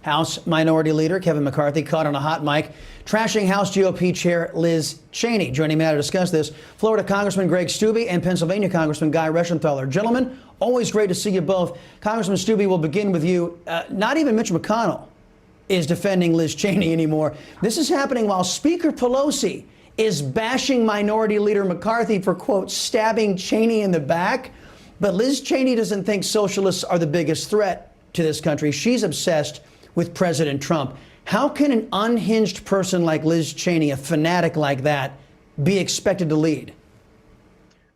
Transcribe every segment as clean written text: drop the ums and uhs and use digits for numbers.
House Minority Leader Kevin McCarthy caught on a hot mic trashing House GOP Chair Liz Cheney. Joining me now to discuss this, Florida Congressman Greg Steube and Pennsylvania Congressman Guy Reschenthaler. Gentlemen, always great to see you both. Congressman Steube, we'll begin with you. Not even Mitch McConnell is defending Liz Cheney anymore. This is happening while Speaker Pelosi is bashing Minority Leader McCarthy for, quote, stabbing Cheney in the back. But Liz Cheney doesn't think socialists are the biggest threat to this country. She's obsessed with President Trump. How can an unhinged person like Liz Cheney, a fanatic like that, be expected to lead?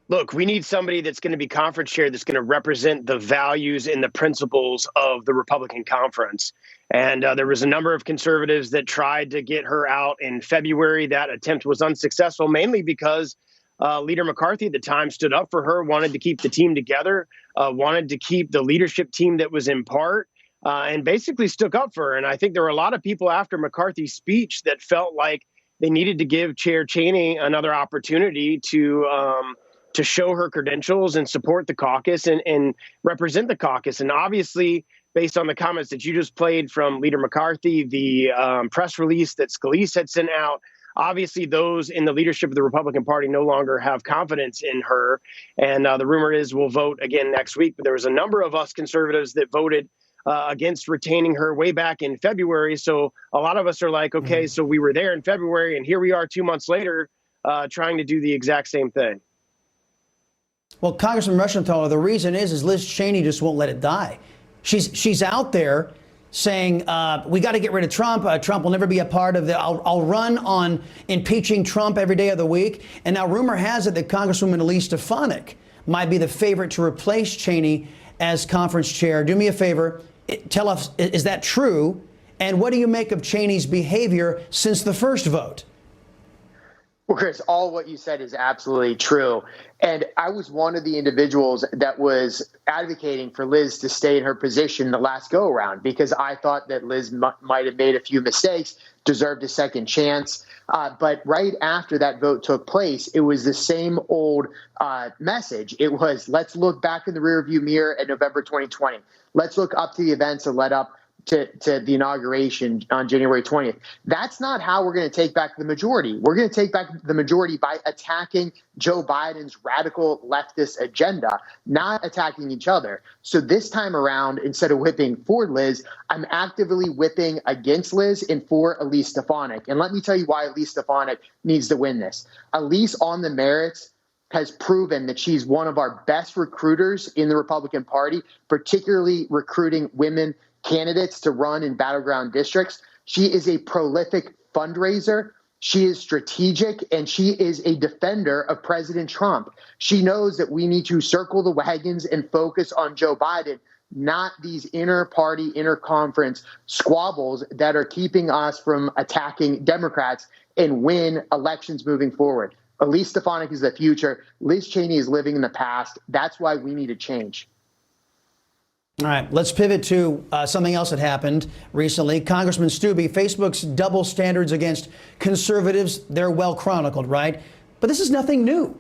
Look, we need somebody that's going to be conference chair that's going to represent the values and the principles of the Republican conference. And there was a number of conservatives that tried to get her out in February. That attempt was unsuccessful, mainly because Leader McCarthy at the time stood up for her, wanted to keep the team together, wanted to keep the leadership team that was in part, and basically stuck up for her. And I think there were a lot of people after McCarthy's speech that felt like they needed to give Chair Cheney another opportunity to show her credentials and support the caucus and represent the caucus. And obviously, based on the comments that you just played from Leader McCarthy, the press release that Scalise had sent out, obviously those in the leadership of the Republican Party no longer have confidence in her. And the rumor is we'll vote again next week. But there was a number of us conservatives that voted against retaining her way back in February. So a lot of us are like, okay, so we were there in February and here we are 2 months later trying to do the exact same thing. Well, Congressman Reschenthaler, the reason is Liz Cheney just won't let it die. She's out there saying we got to get rid of Trump. Trump will never be a part of the. I'll run on impeaching Trump every day of the week. And now rumor has it that Congresswoman Elise Stefanik might be the favorite to replace Cheney as conference chair. Do me a favor. Tell us, is that true? And what do you make of Cheney's behavior since the first vote? Well, Chris, all what you said is absolutely true. And I was one of the individuals that was advocating for Liz to stay in her position the last go around because I thought that Liz might have made a few mistakes, deserved a second chance. But right after that vote took place, it was the same old message. It was, let's look back in the rearview mirror at November 2020. Let's look up to the events that led up to the inauguration on January 20th. That's not how we're going to take back the majority. We're going to take back the majority by attacking Joe Biden's radical leftist agenda, not attacking each other. So this time around, instead of whipping for Liz, I'm actively whipping against Liz and for Elise Stefanik. And let me tell you why Elise Stefanik needs to win this. Elise, on the merits, has proven that she's one of our best recruiters in the Republican Party, particularly recruiting women candidates to run in battleground districts. She is a prolific fundraiser. She is strategic, and she is a defender of President Trump. She knows that we need to circle the wagons and focus on Joe Biden, not these inter-party, inter-conference squabbles that are keeping us from attacking Democrats and win elections moving forward. Elise Stefanik is the future. Liz Cheney is living in the past. That's why we need a change. All right, let's pivot to something else that happened recently. Congressman Steube, Facebook's double standards against conservatives, they're well chronicled, right? But this is nothing new.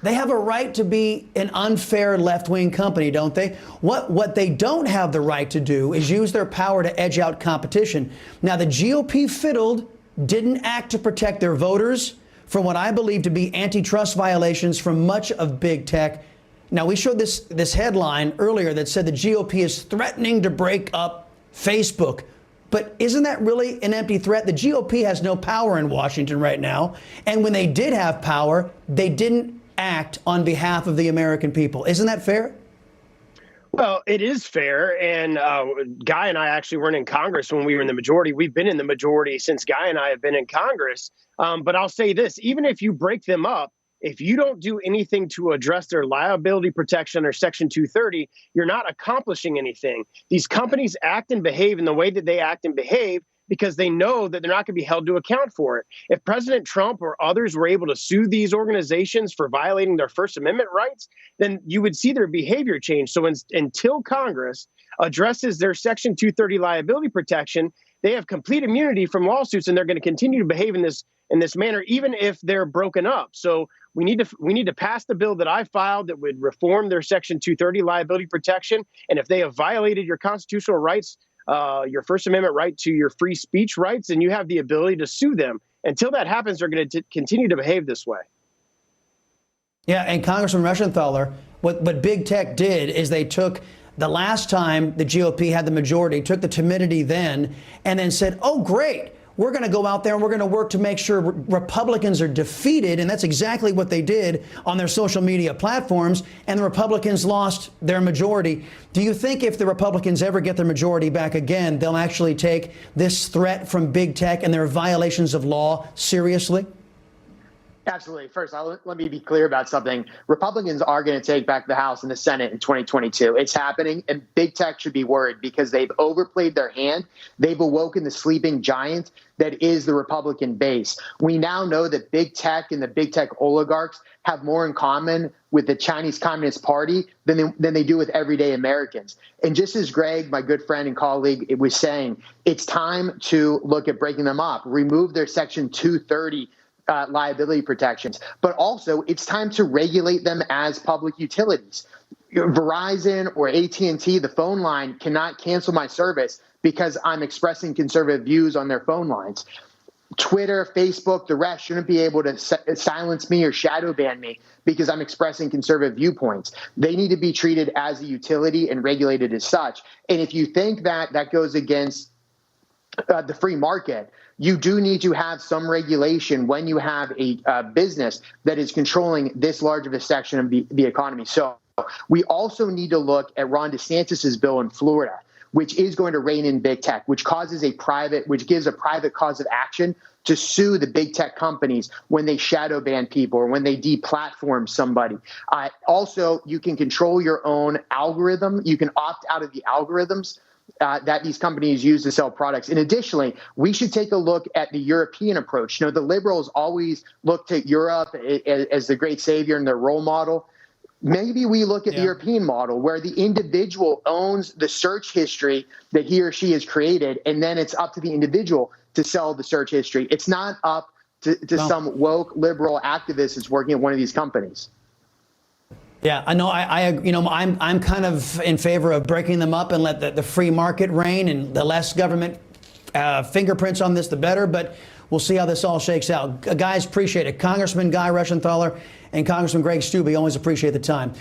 They have a right to be an unfair left-wing company, don't they? What they don't have the right to do is use their power to edge out competition. Now, the GOP fiddled, didn't act to protect their voters from what I believe to be antitrust violations from much of big tech. Now, we showed this headline earlier that said the GOP is threatening to break up Facebook. But isn't that really an empty threat? The GOP has no power in Washington right now. And when they did have power, they didn't act on behalf of the American people. Isn't that fair? Well, it is fair. And Guy and I actually weren't in Congress when we were in the majority. We've been in the majority since Guy and I have been in Congress. But I'll say this, even if you break them up, if you don't do anything to address their liability protection or Section 230, you're not accomplishing anything. These companies act and behave in the way that they act and behave because they know that they're not going to be held to account for it. If President Trump or others were able to sue these organizations for violating their First Amendment rights, then you would see their behavior change. So until Congress addresses their Section 230 liability protection, they have complete immunity from lawsuits, and they're going to continue to behave in this manner, even if they're broken up. So we need to pass the bill that I filed that would reform their Section 230 liability protection. And if they have violated your constitutional rights your First Amendment right to your free speech rights, and you have the ability to sue them. Until that happens, they're going to continue to behave this way. Yeah, and Congressman Reschenthaler, what big tech did is they took the last time the GOP had the majority, took the timidity then, and then said, oh, great, we're going to go out there and we're going to work to make sure Republicans are defeated. And that's exactly what they did on their social media platforms. And the Republicans lost their majority. Do you think if the Republicans ever get their majority back again, they'll actually take this threat from big tech and their violations of law seriously? Absolutely. First, let me be clear about something. Republicans are going to take back the House and the Senate in 2022. It's happening, and big tech should be worried because they've overplayed their hand. They've awoken the sleeping giant that is the Republican base. We now know that big tech and the big tech oligarchs have more in common with the Chinese Communist Party than they do with everyday Americans. And just as Greg, my good friend and colleague, was saying, it's time to look at breaking them up, remove their Section 230 liability protections, but also it's time to regulate them as public utilities. Verizon or AT&T, the phone line, cannot cancel my service because I'm expressing conservative views on their phone lines. Twitter, Facebook, the rest shouldn't be able to silence me or shadow ban me because I'm expressing conservative viewpoints. They need to be treated as a utility and regulated as such. And if you think that that goes against the free market, you do need to have some regulation when you have a business that is controlling this large of a section of the economy. So we also need to look at Ron DeSantis's bill in Florida, which is going to rein in big tech, which gives a private cause of action to sue the big tech companies when they shadow ban people or when they deplatform somebody. Also, you can control your own algorithm. You can opt out of the algorithms that these companies use to sell products. And additionally, we should take a look at the European approach. You know, the liberals always look to Europe as the great savior and their role model. Maybe we look at the European model where the individual owns the search history that he or she has created, and then it's up to the individual to sell the search history. It's not up to some woke liberal activist that's working at one of these companies. Yeah, I know. I'm kind of in favor of breaking them up and let the free market reign, and the less government fingerprints on this, the better. But we'll see how this all shakes out. Guys, appreciate it. Congressman Guy Reschenthaler and Congressman Greg Steube, always appreciate the time.